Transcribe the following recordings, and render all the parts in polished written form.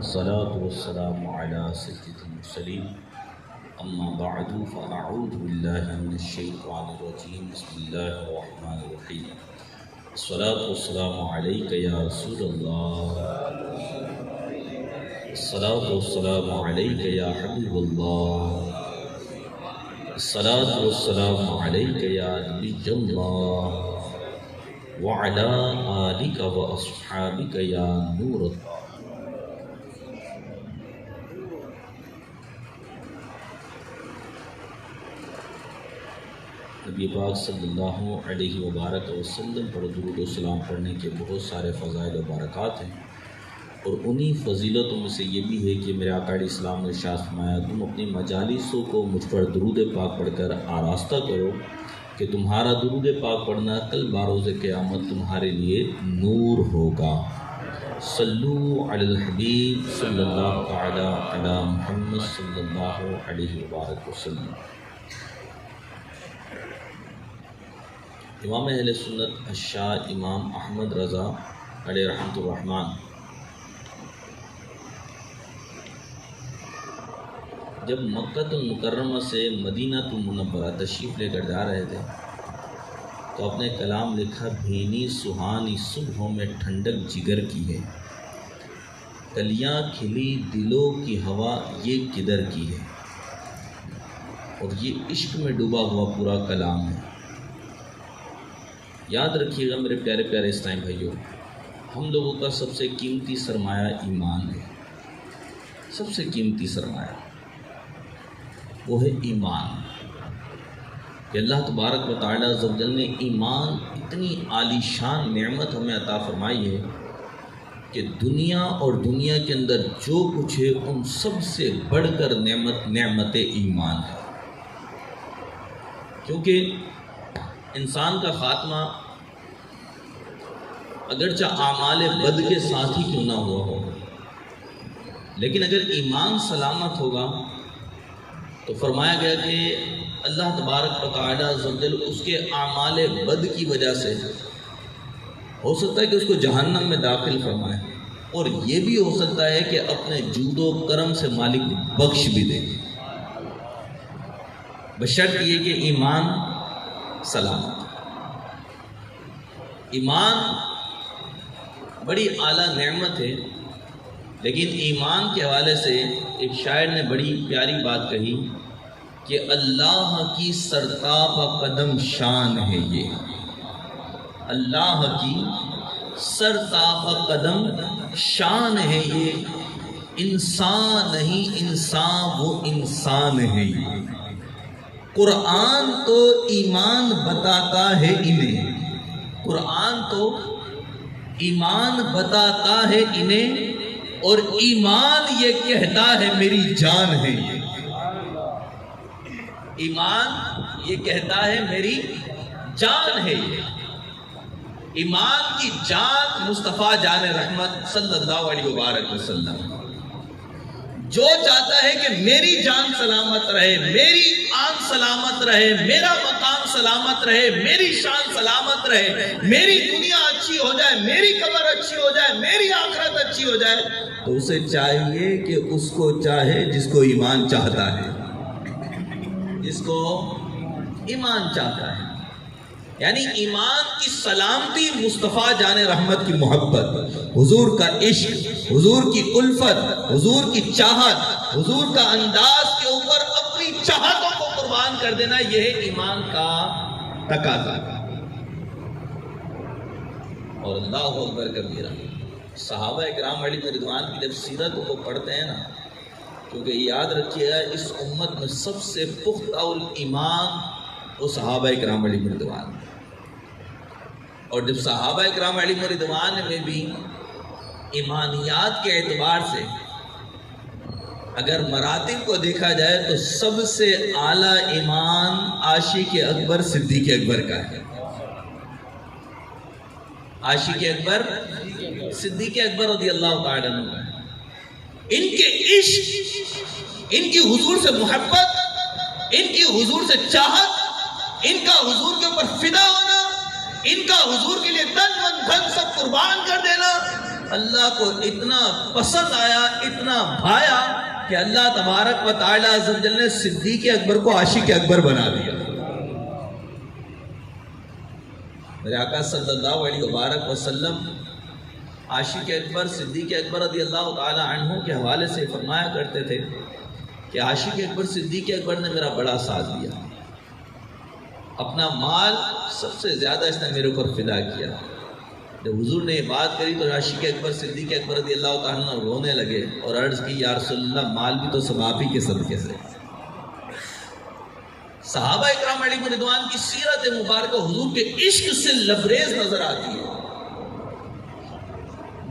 الصلاة والسلام على سيد المرسلين أما بعد فأعوذ بالله من الشيطان الرجيم بسم الله الرحمن الرحيم الصلاة والسلام عليك يا رسول الله الصلاة والسلام عليك يا حبيب الله الصلاة والسلام عليك يا نبي الله وعلى آلك وأصحابك يا نور الله. نبی پاک صلی اللہ علیہ وبارک وسلم پر درود و سلام پڑھنے کے بہت سارے فضائل و برکات ہیں، اور انہی فضیلتوں میں سے یہ بھی ہے کہ میرے آقا علیہ السلام نے ارشاد فرمایا تم اپنی مجالسوں کو مجھ پر درود پاک پڑھ کر آراستہ کرو کہ تمہارا درود پاک پڑھنا کل بروز قیامت تمہارے لیے نور ہوگا۔ صلو علی الحبیب صلی اللہ تعالی علی محمد صلی اللہ علیہ وبارک وسلم۔ امام اہل سنت الشاہ امام احمد رضا علیہ رحمۃ الرحمن جب مکہ المکرمہ سے مدینہ المنورہ تشریف لے کر جا رہے تھے تو اپنے کلام لکھا بھینی سہانی صبحوں میں ٹھنڈک جگر کی ہے، کلیاں کھلی دلوں کی ہوا یہ کدھر کی ہے، اور یہ عشق میں ڈوبا ہوا پورا کلام ہے۔ یاد رکھیے گا میرے پیارے پیارے اسلام بھائیوں، ہم لوگوں کا سب سے قیمتی سرمایہ ایمان ہے، سب سے قیمتی سرمایہ وہ ہے ایمان، کہ اللہ تبارک و تعالی عز و جل نے ایمان اتنی عالی شان نعمت ہمیں عطا فرمائی ہے کہ دنیا اور دنیا کے اندر جو کچھ ہے ان سب سے بڑھ کر نعمت ایمان ہے، کیونکہ انسان کا خاتمہ اگرچہ اعمال بد کے ساتھ ہی کیوں نہ ہوا ہو، لیکن اگر ایمان سلامت ہوگا تو فرمایا گیا کہ اللہ تبارک و تعالی عز و جل اس کے اعمال بد کی وجہ سے ہو سکتا ہے کہ اس کو جہنم میں داخل فرمائے، اور یہ بھی ہو سکتا ہے کہ اپنے جود و کرم سے مالک بخش بھی دے، بشرط یہ کہ ایمان سلامت۔ ایمان بڑی اعلیٰ نعمت ہے، لیکن ایمان کے حوالے سے ایک شاعر نے بڑی پیاری بات کہی کہ اللہ کی سرتاب قدم شان ہے یہ، اللہ کی سرتاب قدم شان ہے یہ، انسان نہیں انسان وہ انسان ہے یہ، قرآن تو ایمان بتاتا ہے انہیں، قرآن تو ایمان بتاتا ہے انہیں، اور ایمان یہ کہتا ہے میری جان ہے یہ، ایمان یہ کہتا ہے میری جان ہے یہ۔ ایمان کی جان مصطفیٰ جان رحمت صلی اللہ علیہ وبارک وسلم جو چاہتا ہے کہ میری جان سلامت رہے، میری آن سلامت رہے، میرا مقام سلامت رہے، میری شان سلامت رہے، میری دنیا اچھی ہو جائے، میری قبر اچھی ہو جائے، میری آخرت اچھی ہو جائے، تو اسے چاہیے کہ اس کو چاہے جس کو ایمان چاہتا ہے، جس کو ایمان چاہتا ہے، یعنی ایمان کی سلامتی مصطفیٰ جان رحمت کی محبت، حضور کا عشق، حضور کی الفت، حضور کی چاہت، حضور کا انداز کے اوپر اپنی چاہتوں کو قربان کر دینا، یہ ہے ایمان کا تقاضا۔ اور اللہ اکبر کبیرہ، صحابہ اکرام علیہ رضوان کی جب سیرت کو پڑھتے ہیں نا، کیونکہ یاد رکھیے گا اس امت میں سب سے پختہ الایمان وہ صحابہ اکرام علیہ رضوان، اور جب صحابہ اکرام علیہ رضوان میں بھی ایمانیات کے اعتبار سے اگر مراتب کو دیکھا جائے تو سب سے اعلیٰ ایمان عاشق اکبر صدیق اکبر کا ہے، عاشق اکبر صدیق اکبر رضی اللہ تعالیٰ عنہ کا ہے۔ ان کے عشق، ان کی حضور سے محبت، ان کی حضور سے چاہت، ان کا حضور کے اوپر فدا ہونا، ان کا حضور کے لیے تن من دھن سب قربان کر دینا اللہ کو اتنا پسند آیا، اتنا بھایا کہ اللہ تبارک و تعالی عز و جل نے صدیق اکبر کو عاشق اکبر بنا دیا. میرے آقا صلی اللہ علیہ وبارک وسلم عاشق اکبر صدیق اکبر رضی اللہ تعالی عنہ کے حوالے سے فرمایا کرتے تھے کہ عاشق اکبر صدیق اکبر نے میرا بڑا ساتھ دیا، اپنا مال سب سے زیادہ اس نے میرے اوپر فدا کیا. جب حضور نے یہ بات کری تو عاشق اکبر صدیق اکبر رضی اللہ تعالیٰ عنہ رونے لگے اور عرض کی یا رسول اللہ مال بھی تو سب آپ ہی کے صدقے سے. صحابہ اکرام علیہ رضوان کی سیرت مبارکہ حضور کے عشق سے لبریز نظر آتی ہے.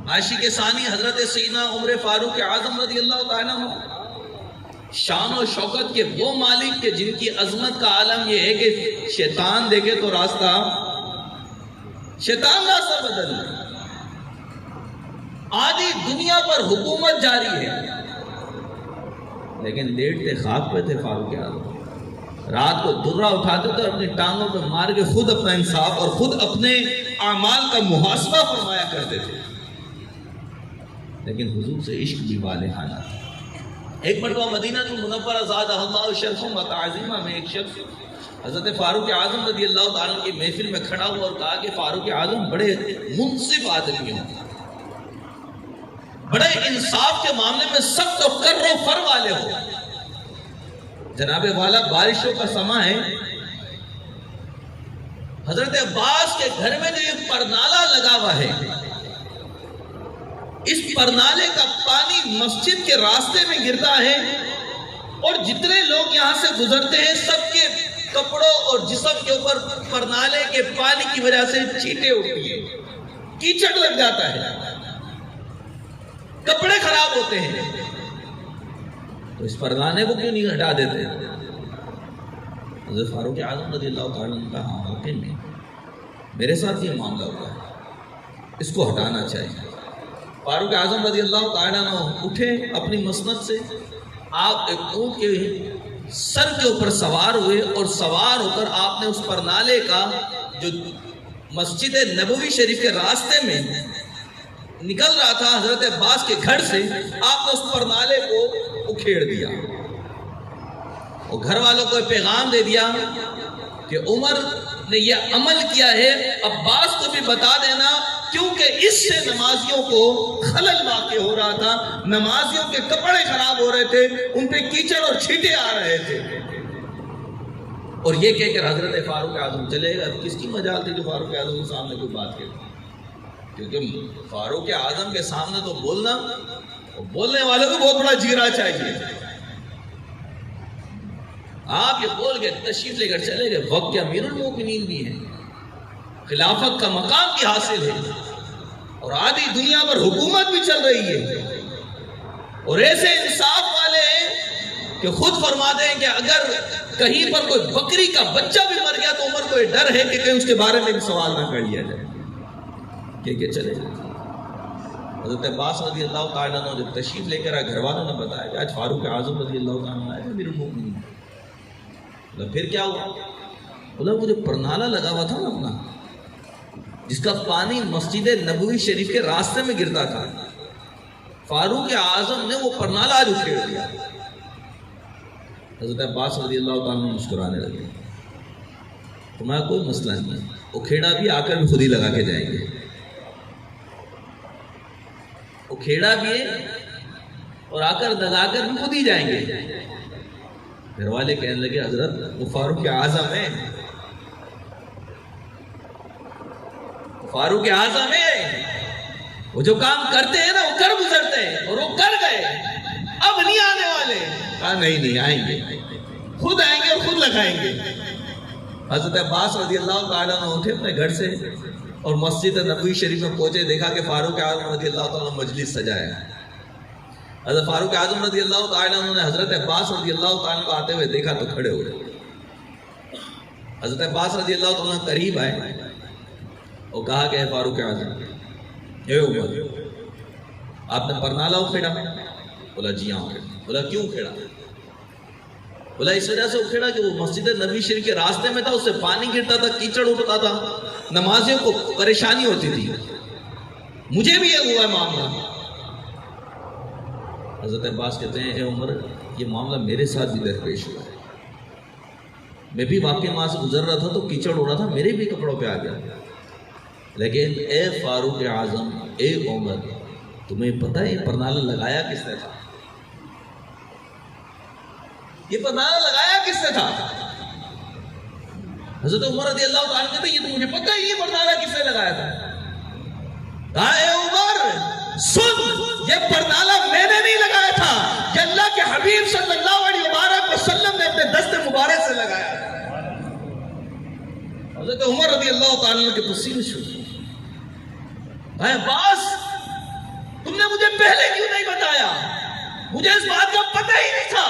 عاشق ثانی حضرت سیدنا عمر فاروق اعظم رضی اللہ تعالیٰ عنہ شان و شوکت کے وہ مالک کے جن کی عظمت کا عالم یہ ہے کہ شیطان دیکھے تو شیطان راستہ بدل لے. آدھی دنیا پر حکومت جاری ہے لیکن لیٹتے خاک پہ تھے فاروق اعظم. رات کو درہ اٹھاتے تھے اور اپنی ٹانگوں پہ مار کے خود اپنا انصاف اور خود اپنے اعمال کا محاسبہ فرمایا کرتے تھے. لیکن حضور سے عشق بھی والہانہ تھا. ایک مرتبہ مدینہ المنورہ زادہ اللہ شرفا و تعظیما میں ایک شخص حضرت فاروق اعظم رضی اللہ تعالیٰ کی محفل میں کھڑا ہوا اور کہا کہ فاروق اعظم بڑے منصف آدمی ہیں، بڑے انصاف کے معاملے میں سخت و کر و فر والے ہو. جناب والا بارشوں کا سماں ہے، حضرت عباس کے گھر میں جو یہ پرنالہ لگا ہوا ہے، اس پرنالے کا پانی مسجد کے راستے میں گرتا ہے اور جتنے لوگ یہاں سے گزرتے ہیں سب کے کپڑوں اور جسم کے اوپر پرنالے کے پانی کی وجہ سے چیٹیں اٹھتی ہیں، کیچڑ لگ جاتا ہے، کپڑے خراب ہوتے ہیں. تو اس پرنالے کو کیوں نہیں ہٹا دیتے؟ حضرت فاروق اعظم رضی اللہ تعالیٰ نے کہا ہاں واقعی میں میرے ساتھ یہ معاملہ ہوا ہے، اس کو ہٹانا چاہیے. فاروق اعظم رضی اللہ تعالیٰ عنہ اٹھے اپنی مسند سے، آپ ایک اونٹ کے سر کے اوپر سوار ہوئے اور سوار ہو کر آپ نے اس پرنالے کا جو مسجد نبوی شریف کے راستے میں نکل رہا تھا حضرت عباس کے گھر سے، آپ نے اس پرنالے کو اکھیڑ دیا اور گھر والوں کو پیغام دے دیا کہ عمر نے یہ عمل کیا ہے، عباس کو بھی بتا دینا کیونکہ اس سے نمازیوں کو خلل واقع ہو رہا تھا، نمازیوں کے کپڑے خراب ہو رہے تھے، ان پہ کیچڑ اور چھینٹے آ رہے تھے. اور یہ کہہ کر حضرت فاروق اعظم چلے گا. کس کی مجال تھی جو فاروق اعظم کے سامنے کوئی بات کرتی؟ کیونکہ فاروق اعظم کے سامنے تو بولنا، بولنے والے کو بہت بڑا جیرا چاہیے. آپ یہ بول کے تشریف لے کر چلے گئے، وقت کے امیر المومنین بھی ہیں، خلافت کا مقام بھی حاصل ہے اور آدھی دنیا پر حکومت بھی چل رہی ہے، اور ایسے انصاف والے ہیں کہ خود فرماتے ہیں کہ اگر کہیں پر کوئی بکری کا بچہ بھی مر گیا تو عمر کو یہ ڈر ہے کہ کہیں اس کے بارے میں بھی سوال نہ کر لیا جائے. کہ چلے حضرت عباس رضی اللہ تعالیٰ عنہ جب تشریف لے کر آئے، گھر والوں نے بتایا کہ آج فاروق اعظم رضی اللہ تعالیٰ عنہ آئے امیر المومنین. پھر کیا ہوا؟ بولا وہ جو پرنالہ لگا ہوا تھا نا اپنا، جس کا پانی مسجد نبوی شریف کے راستے میں گرتا تھا، فاروق اعظم نے وہ پرنالہ آج اکھیڑ دیا. حضرت عباس رضی اللہ تعالیٰ عنہ مسکرانے لگے. تمہارا کوئی مسئلہ نہیں ہے، اکھیڑا بھی آ کر بھی خود ہی لگا کے جائیں گے. اکھیڑا بھی ہے اور آ کر لگا کر بھی خود ہی جائیں گے. گھر والے کہنے لگے حضرت وہ فاروق اعظم ہے، فاروق اعظم ہے، وہ جو کام کرتے ہیں نا وہ کر گزرتے ہیں اور وہ کر گئے، اب نہیں آنے والے. کہا نہیں آئیں گے، خود آئیں گے اور خود لگائیں گے. حضرت عباس رضی اللہ تعالیٰ عنہ اٹھے اپنے گھر سے اور مسجد نبوی شریف میں پہنچے، دیکھا کہ فاروق اعظم رضی اللہ تعالیٰ مجلس سجایا. حضرت فاروق اعظم رضی اللہ تعالیٰ عنہ نے حضرت عباس رضی اللہ تعالیٰ کو آتے ہوئے دیکھا تو کھڑے ہو گئے. حضرت عباس رضی اللہ تعالیٰ قریب آئے اور کہا کہ فاروق اعظم، اے عمر، آپ نے پرنالہ اکھیڑا؟ بولا جی ہاں اکھیڑا. بولا کیوں اکھیڑا؟ بولا اس وجہ سے اکھیڑا کہ وہ مسجد نبوی شریف کے راستے میں تھا، اس سے پانی گرتا تھا، کیچڑ اٹھتا تھا، نمازیوں کو پریشانی ہوتی تھی. مجھے بھی یہ ہوا معاملہ. حضرت عباس کہتے ہیں اے عمر یہ معاملہ میرے ساتھ بھی درپیش ہوا ہے، میں بھی واقعی وہاں سے گزر رہا تھا تو کیچڑ ہو رہا تھا، میرے بھی کپڑوں پہ آ گیا، لیکن اے فاروق اعظم، اے عمر، تمہیں پتہ ہے یہ پرنالہ لگایا کس نے تھا؟ یہ پرنالہ لگایا کس نے تھا؟ حضرت عمر رضی اللہ تعالیٰ کہتے ہیں یہ تو مجھے پتہ ہے یہ پرنالہ کس نے لگایا تھا۔ کہا اے عمر سن، یہ پرنالہ میں نے نہیں لگایا تھا، یہ اللہ کے حبیب صلی اللہ علیہ وسلم نے اپنے دست مبارک سے لگایا۔ حضرت عمر رضی اللہ تعالیٰ کے پسینے چھوٹے۔ اے عباس تم نے مجھے پہلے کیوں نہیں بتایا؟ مجھے اس بات کا پتہ ہی نہیں تھا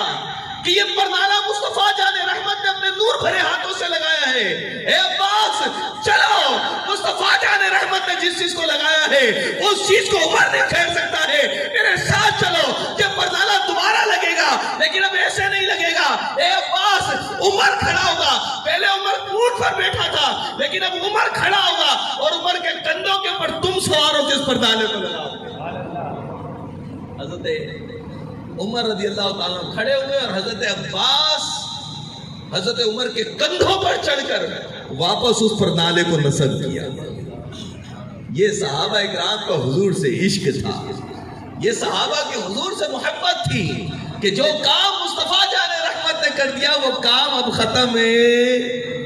کہ یہ پرنالہ مصطفیٰ جان رحمت نے اپنے نور بھرے ہاتھوں سے لگایا ہے۔ اے عباس چلو، مصطفیٰ جان رحمت نے جس چیز کو لگایا ہے اس چیز کو عمر نہیں پھیر سکتا ہے، میرے ساتھ چلو، یہ پرنالہ دوبارہ لگے گا لیکن اب ایسے نہیں لگے گا۔ اے عباس عمر کھڑا ہوگا، پہلے عمر اونٹ پر بیٹھا تھا لیکن اب عمر کھڑا ہوگا اور عمر کے کندھوں کے اوپر تم سوار ہو کے اس پرنالے کو لگاؤ۔ حضرت عمر رضی اللہ تعالیٰ کھڑے ہوئے اور حضرت عباس حضرت عمر کے کندھوں پر چڑھ کر واپس اس پرنالے کو نصب کیا۔ یہ صحابہ اکرام کا حضور سے عشق تھا، یہ صحابہ کے حضور سے محبت تھی کہ جو کام مصطفیٰ جان رحمت نے کر دیا وہ کام اب ختم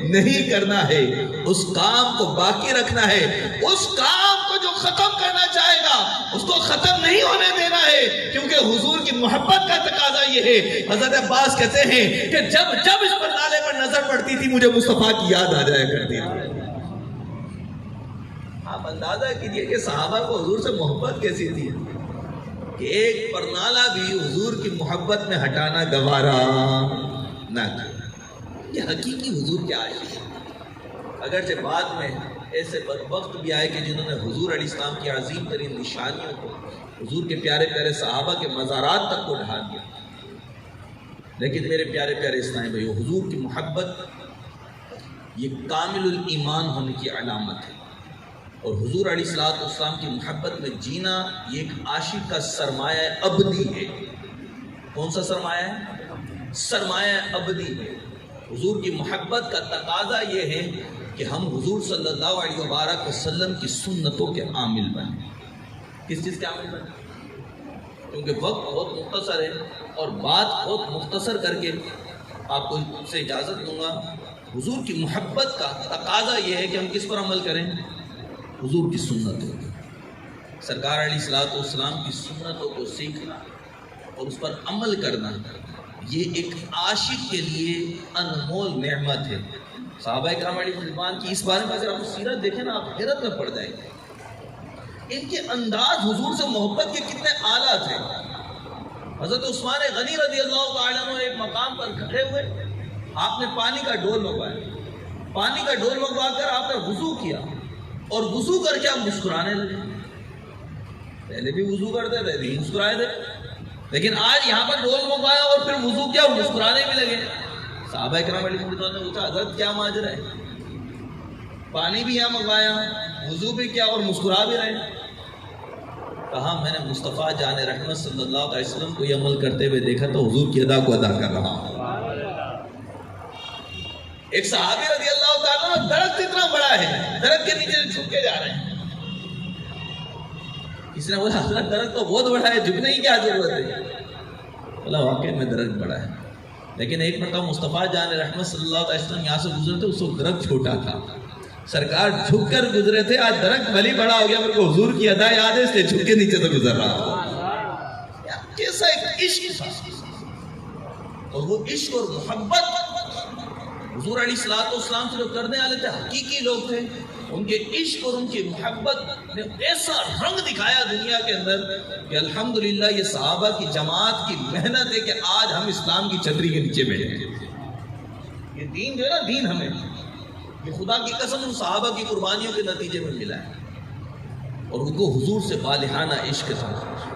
نہیں کرنا ہے، اس کام کو باقی رکھنا ہے، اس کام کو جو ختم کرنا چاہے گا اس کو ختم نہیں ہونے دینا ہے، کیونکہ حضور کی محبت کا تقاضا یہ ہے۔ حضرت عباس کہتے ہیں کہ جب اس پرنالے پر نظر پڑتی تھی مجھے مصطفیٰ کی یاد آ جایا کرتی تھی۔ آپ اندازہ کیجئے کہ صحابہ کو حضور سے محبت کیسی تھی کہ ایک پرنالہ بھی حضور کی محبت میں ہٹانا گوارا نہ کیا۔ یہ حقیقی حضور کے عاشق ہیں، اگرچہ بعد میں ایسے بدبخت بھی آئے کہ جنہوں نے حضور علیہ السلام کی عظیم ترین نشانیوں کو، حضور کے پیارے پیارے صحابہ کے مزارات تک کو ڈھا دیا، لیکن میرے پیارے پیارے اسلامی بھائیو، حضور کی محبت یہ کامل الایمان ہونے کی علامت ہے، اور حضور علیہ السلام کی محبت میں جینا یہ ایک عاشق کا سرمایہ ابدی ہے۔ کون سا سرمایہ ہے؟ سرمایہ ابدی ہے۔ حضور کی محبت کا تقاضا یہ ہے کہ ہم حضور صلی اللہ علیہ وسلم کی سنتوں کے عامل بنیں۔ کس چیز کے عامل بنیں؟ کیونکہ وقت بہت مختصر ہے اور بات بہت مختصر کر کے آپ کو سے اجازت دوں گا۔ حضور کی محبت کا تقاضا یہ ہے کہ ہم کس پر عمل کریں؟ حضور کی سنتوں، سرکار علیہ السلام کی سنتوں کو سیکھنا اور اس پر عمل کرنا، یہ ایک عاشق کے لیے انمول نعمت ہے۔ صحابہ کرام علیہ رضوان کی اس بارے میں اگر آپ سیرت دیکھیں نا آپ حیرت میں پڑ جائیں گے، ان کے انداز حضور سے محبت کے کتنے اعلیٰ تھے۔ حضرت عثمان غنی رضی اللہ تعالیٰ عنہ ایک مقام پر کھڑے ہوئے، آپ نے پانی کا ڈول منگوایا، پانی کا ڈول منگوا کر آپ نے وضو کیا اور وضو کر کے آپ مسکرانے لگے۔ پہلے بھی وضو کرتے تھے بھی مسکرائے تھے، لیکن آج یہاں پر ڈول منگوایا اور پھر وضو کیا اور مسکرانے بھی لگے۔ صحابہ کرام علیہ رضوان نے پوچھا حضرت کیا ماجرا ہے؟ پانی بھی یہاں منگوایا، وضو بھی کیا اور مسکرا بھی رہے۔ کہا میں نے مصطفیٰ جان رحمت صلی اللہ علیہ وسلم کو یہ عمل کرتے ہوئے دیکھا تو حضور کی ادا کو ادا کر رہا ہوں۔ ایک صحابی رضی اللہ تعالیٰ عنہ درخت اتنا بڑا ہے، درخت کے نیچے جھک کے جا رہے ہیں۔ کسی نے بولا حضرت درخت تو بہت بڑا ہے، جھکنے کی کیا ضرورت ہے؟ بولا واقعی میں درخت بڑا ہے، لیکن ایک مرتبہ مصطفیٰ جان رحمت صلی اللہ علیہ وسلم یہاں سے گزرے تھے، اس وقت درخت چھوٹا تھا، سرکار جھک کر گزرے تھے، آج درخت بھلی بڑا ہو گیا، میرے کو حضور کی ادا یاد ہے اس لیے جھک کے نیچے سے گزر رہا ہوں۔ کیسا ایک عشق تھا، اور وہ عشق اور محبت حضور علیہ السلام سے جو کرنے والے تھے حقیقی لوگ تھے، ان کے عشق اور ان کی محبت نے ایسا رنگ دکھایا دنیا کے اندر کہ الحمدللہ یہ صحابہ کی جماعت کی محنت ہے کہ آج ہم اسلام کی چھتری کے نیچے بیٹھے ہیں۔ یہ دین جو ہے نا، دین ہمیں یہ خدا کی قسم ان صحابہ کی قربانیوں کے نتیجے میں ملا ہے، اور ان کو حضور سے بالحانہ عشق تھا،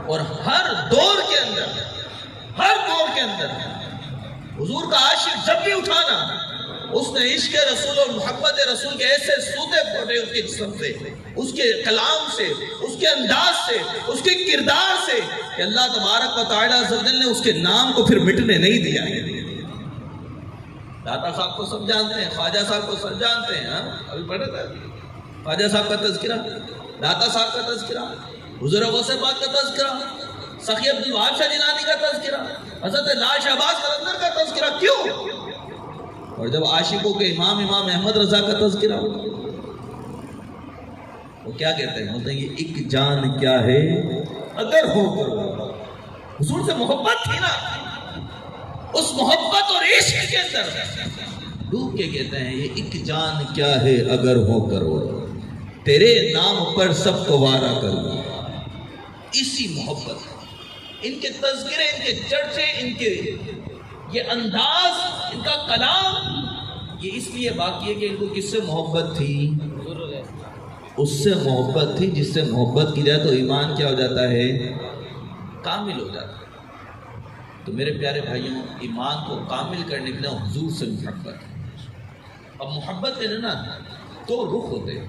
اور ہر دور کے اندر حضور کا عاشق جب بھی اٹھانا اس نے عشق رسول اور محبت رسول کے ایسے سوتے پھوٹے اس کے جسم سے، اس کے کلام سے، اس کے انداز سے، اس کے کردار سے، کہ اللہ تبارک و تعالیٰ عز و جل نے اس کے نام کو پھر مٹنے نہیں دیا ہے۔ داتا صاحب کو سب جانتے ہیں، خواجہ صاحب کو سب جانتے ہیں، ابھی پڑھا تھا خواجہ صاحب کا تذکرہ، داتا صاحب کا تذکرہ، حضور غوث پاک کا تذکرہ، سخی عبد الوہاب شاہ جیلانی کا تذکرہ، حضرت لا شہباز قلندر کا تذکرہ، کیوں؟ اور جب عاشقوں کے امام احمد رضا کا تذکرہ ہو، وہ کیا کہتے ہیں؟ بولتے ہیں یہ ایک جان کیا ہے اگر ہو کرو۔ حضور سے محبت تھی نا، اس محبت اور عشق کے اندر ڈوب کے کہتے ہیں یہ ایک جان کیا ہے اگر ہو کرو، تیرے نام پر سب کو وارا کرو۔ اسی محبت، ان کے تذکرے، ان کے چرچے، ان کے یہ انداز، ان کا کلام، یہ اس لیے باقی ہے کہ ان کو کس سے محبت تھی؟ اس سے محبت تھی جس سے محبت کی جائے تو ایمان کیا ہو جاتا ہے؟ کامل ہو جاتا ہے۔ تو میرے پیارے بھائیوں، ایمان کو کامل کرنے کے لیے حضور سے محبت ہے۔ اب محبت کے نا دو رخ ہوتے ہیں،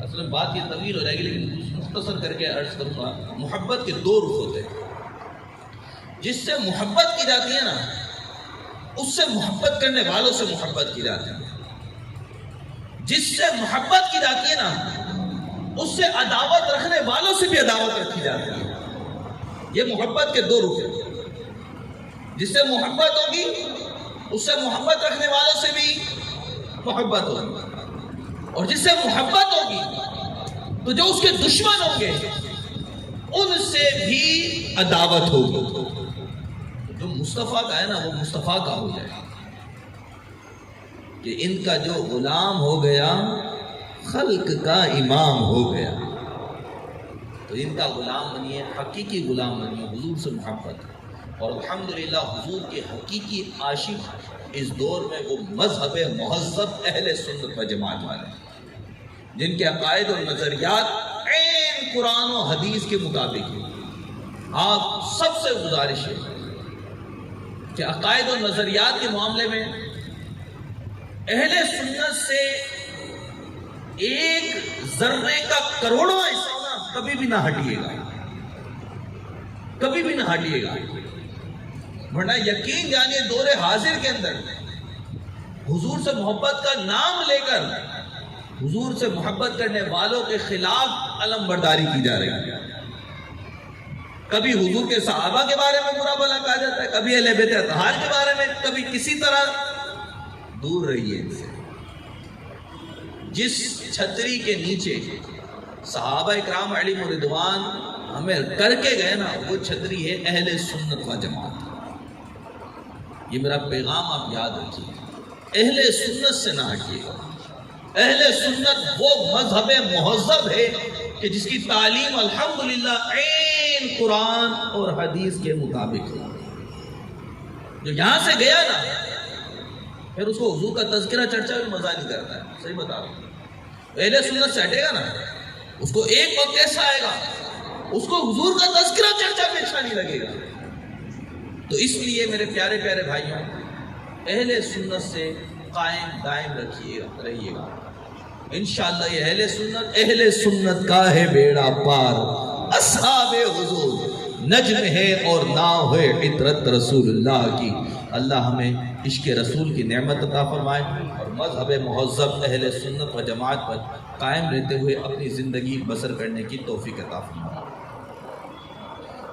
اصل بات یہ طویل ہو جائے گی لیکن مختصر کر کے عرض کروں گا۔ محبت کے دو رخ ہوتے ہیں، جس سے محبت کی جاتی ہے نا، اس سے محبت کرنے والوں سے محبت کی جاتی ہے۔ جس سے محبت کی جاتی ہے نا، اس سے عداوت رکھنے والوں سے بھی عداوت رکھی جاتی ہے۔ یہ محبت کے دو رخ ہیں، جس سے محبت ہوگی اس سے محبت رکھنے والوں سے بھی محبت ہوگی، اور جس سے محبت ہوگی تو جو اس کے دشمن ہوں گے ان سے بھی عداوت ہوگی۔ جو مصطفیٰ کا ہے نا وہ مصطفیٰ کا ہو جائے، کہ ان کا جو غلام ہو گیا خلق کا امام ہو گیا۔ تو ان کا غلام بنیے، حقیقی غلام بنیے، حضور سے محبت۔ اور الحمدللہ حضور کے حقیقی عاشق اس دور میں وہ مذہب مہذب اہل سنت و جماعت والے ہیں، جن کے عقائد اور نظریات عین قرآن و حدیث کے مطابق ہیں۔ آپ سب سے گزارش ہے کہ عقائد اور نظریات کے معاملے میں اہل سنت سے ایک ذرے کا کروڑواں حصہ کبھی بھی نہ ہٹیے گا، کبھی بھی نہ ہٹیے گا، ورنہ یقین جانیے دور حاضر کے اندر حضور سے محبت کا نام لے کر حضور سے محبت کرنے والوں کے خلاف علم برداری کی جا رہی ہے۔ کبھی حضور کے صحابہ کے بارے میں برا بھلا کہا جاتا ہے، کبھی اہل بیت اطہار کے بارے میں، کبھی کسی طرح۔ دور رہیے ان سے۔ جس چھتری کے نیچے صحابہ اکرام علیہ رضوان ہمیں کر کے گئے نا، وہ چھتری ہے اہل سنت و جماعت۔ یہ میرا پیغام آپ یاد رکھیے، اہل سنت سے نہ ہٹیے گا۔ اہل سنت وہ مذہب مہذب ہے کہ جس کی تعلیم الحمدللہ عین قرآن اور حدیث کے مطابق ہے۔ جو یہاں سے گیا نا پھر اس کو حضور کا تذکرہ چرچا بھی مزہ نہیں کرتا ہے، صحیح بتا رہا ہوں۔ اہل سنت سے ہٹے گا نا، اس کو ایک وقت ایسا آئے گا اس کو حضور کا تذکرہ چرچا بھی اچھا نہیں لگے گا۔ تو اس لیے میرے پیارے پیارے بھائیوں، اہل سنت سے قائم دائم رہیے گا۔ انشاءاللہ یہ اہل سنت کا ہے بیڑا پار، اصحاب حضور نجم ہے اور ناو ہے عطرت رسول اللہ کی۔ اللہ ہمیں عشق رسول کی نعمت عطا فرمائے اور مذہب مہذب اہل سنت و جماعت پر قائم رہتے ہوئے اپنی زندگی بسر کرنے کی توفیق عطا فرمائے۔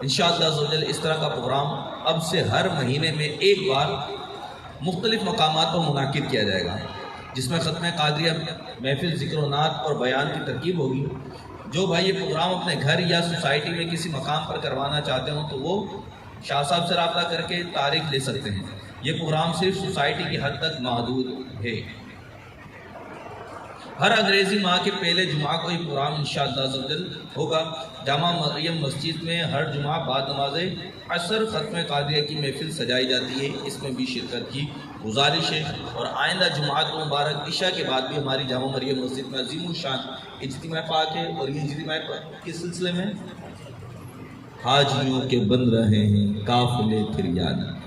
انشاءاللہ عز و جل اس طرح کا پروگرام اب سے ہر مہینے میں ایک بار مختلف مقامات پر منعقد کیا جائے گا، جس میں ختم قادریہ محفل ذکر و نعت اور بیان کی ترکیب ہوگی۔ جو بھائی یہ پروگرام اپنے گھر یا سوسائٹی میں کسی مقام پر کروانا چاہتے ہوں تو وہ شاہ صاحب سے رابطہ کر کے تاریخ لے سکتے ہیں۔ یہ پروگرام صرف سوسائٹی کی حد تک محدود ہے۔ ہر انگریزی ماہ کے پہلے جمعہ کو یہ پروگرام انشاءاللہ عز و جل ہوگا۔ جامع مریم مسجد میں ہر جمعہ بعد نماز عصر ختم قادریہ کی محفل سجائی جاتی ہے، اس میں بھی شرکت کی گزارش ہے۔ اور آئندہ جمعات مبارک عشاء کے بعد بھی ہماری جامع مریم مسجد میں عظیم الشان اجتماع پاک ہے، اور یہ اجتماع کس سلسلے میں؟ حاجیوں کے بن رہے ہیں قافلے پھر یاد